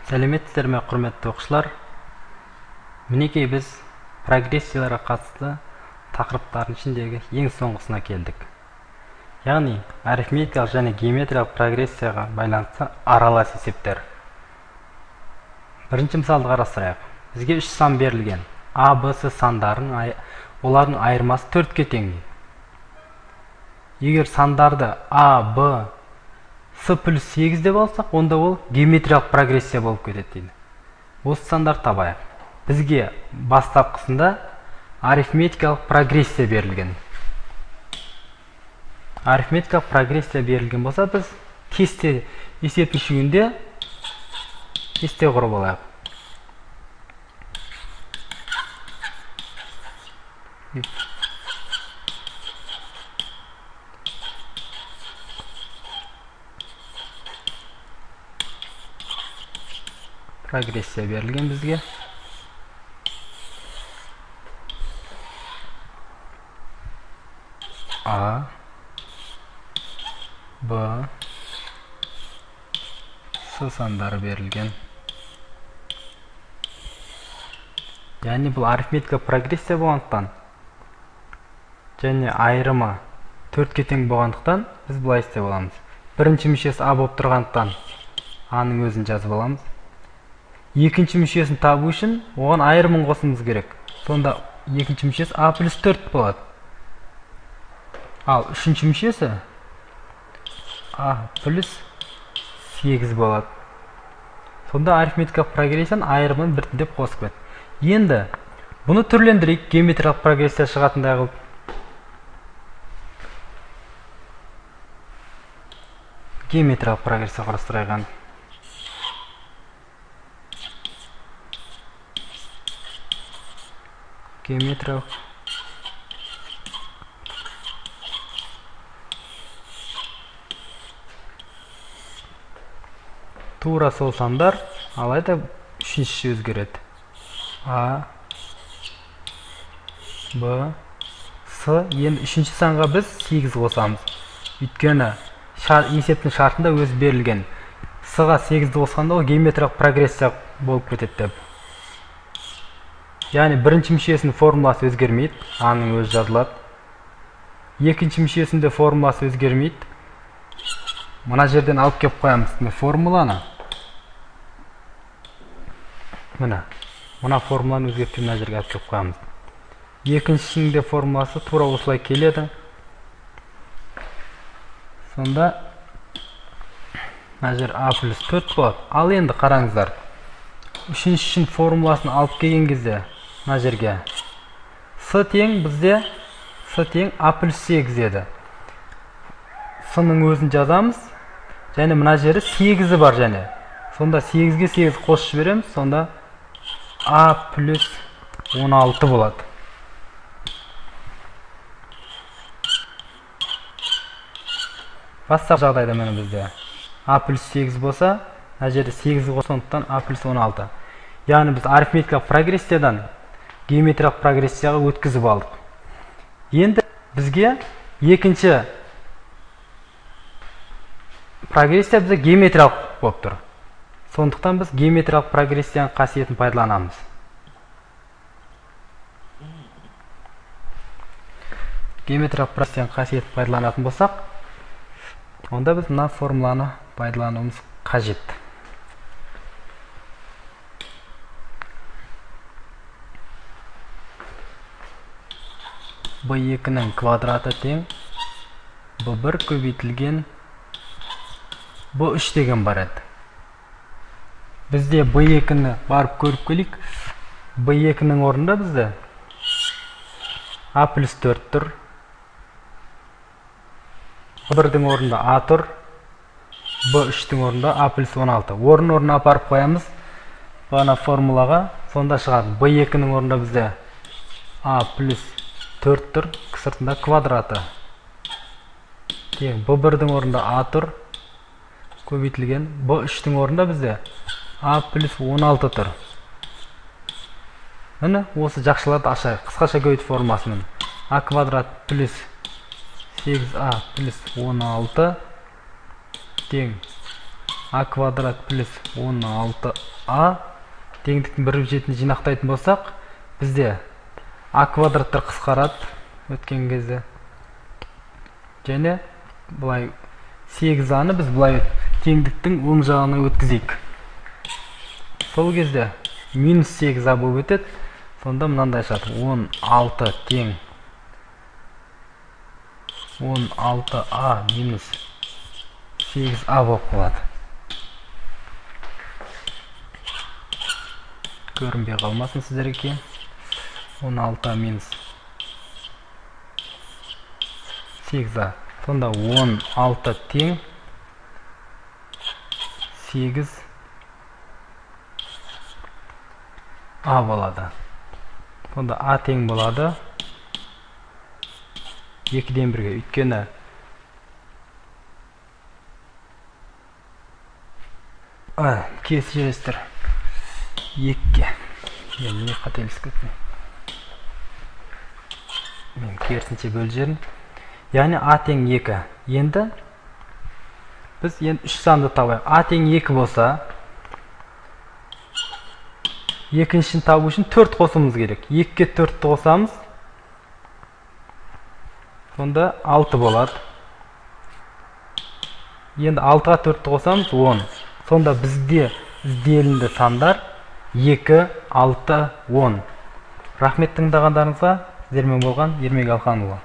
Сәлеметсіздер ме, құрметті оқушылар? Мінекей біз прогрессияларға қатысты тақырыптардың ішіндегі ең соңғысына келдік. Яғни арифметикалық және геометриялық прогрессияға байланысты аралас есептер. Бірінші мысалды қарастырайық. Бізге 3 сан берілген. А, Б, С сандарының олардың айырмасы 4-ке тең. Егер сандарды А, Б, С плюс 8 деп алсақ, онда ол геометриялық прогрессия болып кетеді дейді. Осы сандарды табайық. Бізге бастапқысында арифметикалық прогрессия берілген. Арифметикалық прогрессия берілген болса, біз кесте есеп түйсігінде кесте құрып алайық. Прогрессия берілген бізге. А, Б, С сандары берілген. Яғни бұл арифметика прогрессия болғандықтан және айырымы 4-ке тең болғандықтан біз былай істеп аламыз. Бірінші мүшесі А болып тұрғандықтан А-ның өзін жазып аламыз. Екінші мүшесін табу үшін оған айырымын қосуымыз керек. Сонда екінші мүшесі А плюс 4 болады. Ал үшінші мүшесі А плюс 8 болады. Сонда арифметикалық прогрессияның айырымын біртіндеп қосып кетті. Енді бұны түрлендірейік, геометриялық прогрессия шығатындай қылып. Геометриялық прогрессия құрастырайық. Геометриялық тура сол сандар, алайда үшіншісі өзгереді. А, Б, С. Енді үшінші санға біз 8 қосамыз. Өйткені есептің шартында өзі берілген. С-ға 8 қосқанда ол геометриялық прогрессия болып кетеді деп. Яғни бірінші мүшесінің формуласы өзгермейді, А-ның өзі жазылады. Екінші мүшесінде формуласы өзгермейді. Мына жерден алып кеп қоямыз формуланы. Мына формуланы өзгертіп мына жерге алып кеп қоямыз. Екіншісінің де формуласы тура осылай келеді. Сонда мына жер А плюс 4 болады. Ал енді қараңыздар. Үшіншісінің формуласын алып келген кезде мына жерге С тең бізде С тең А плюс 8 еді. С-ның өзін жазамыз. Және мына жері 8-і бар және. Сонда 8-ге 8 қосып жібереміз. Сонда А плюс 16 болады. Басқа жағдайда мені бізде А плюс 8 болса, мына жерде 8 қосқандықтан А плюс 16. Яғни біз арифметикалық прогрессиядан геометриялық прогрессияға өткізіп алдық. Енді бізге екінші прогрессия бізде геометриялық болып тұр. Сондықтан біз геометриялық прогрессияның қасиетін пайдаланамыз. Геометриялық прогрессияның қасиетін пайдаланатын болсақ, онда біз мына формуланы пайдалануымыз қажет. B2-ның квадраты тең B1 көбейтілген B3 деген бар еді. Бізде B2-ні барып көріп келейік. B2-ның орнында бізде А плюс 4 тұр. B1-дің орнында А тұр. B3-дің орнында А плюс 16. Орын-орнына апарып қоямыз бана формулаға. Сонда шығады. B2-ның орнында бізде А плюс 4 тұр. Сыртында квадраты. B1-дің орнында А тұр. Көбейтілген. B3-дің орнында бізде А плюс 16 тұр. Міне, осы жақшыларды ашайық. Қысқаша көбейту формасымен. А квадрат плюс 8А плюс 16 тең а квадрат плюс 16а теңдіктің 1/7 жинақтайтын болсақ, бізде а квадраттар қысқарады өткен кезде. Және бұлай 8аны біз бұлай теңдіктің оң жағына өткізейік. Сол кезде минус 8а болып өтеді. Сонда мынандай шығады. 16 тең 16а минус 8а болып қалады. Көрінбей қалмасын сіздерге кейін. 16а минус 8а. Сонда 16 тең 8а болады. Сонда а тең болады 2-ден 1-ге. Өйткені кесірестір 2-ге. Мен не қателесіп кеттім. Мен керісінше бөліп яғни а тең 2. Енді біз 3 санды табайық. А тең 2 болса, екіншісін табу үшін 4 қосуымыз керек. 2-ге 4 қосамыз, сонда 6 болады. Енді 6-ға 4 қосамыз 10. Сонда бізде ізделінді сандар 2, 6, 10. Рахмет тыңдағандарыңызға. Сіздермен болған Ермек Алханұлы.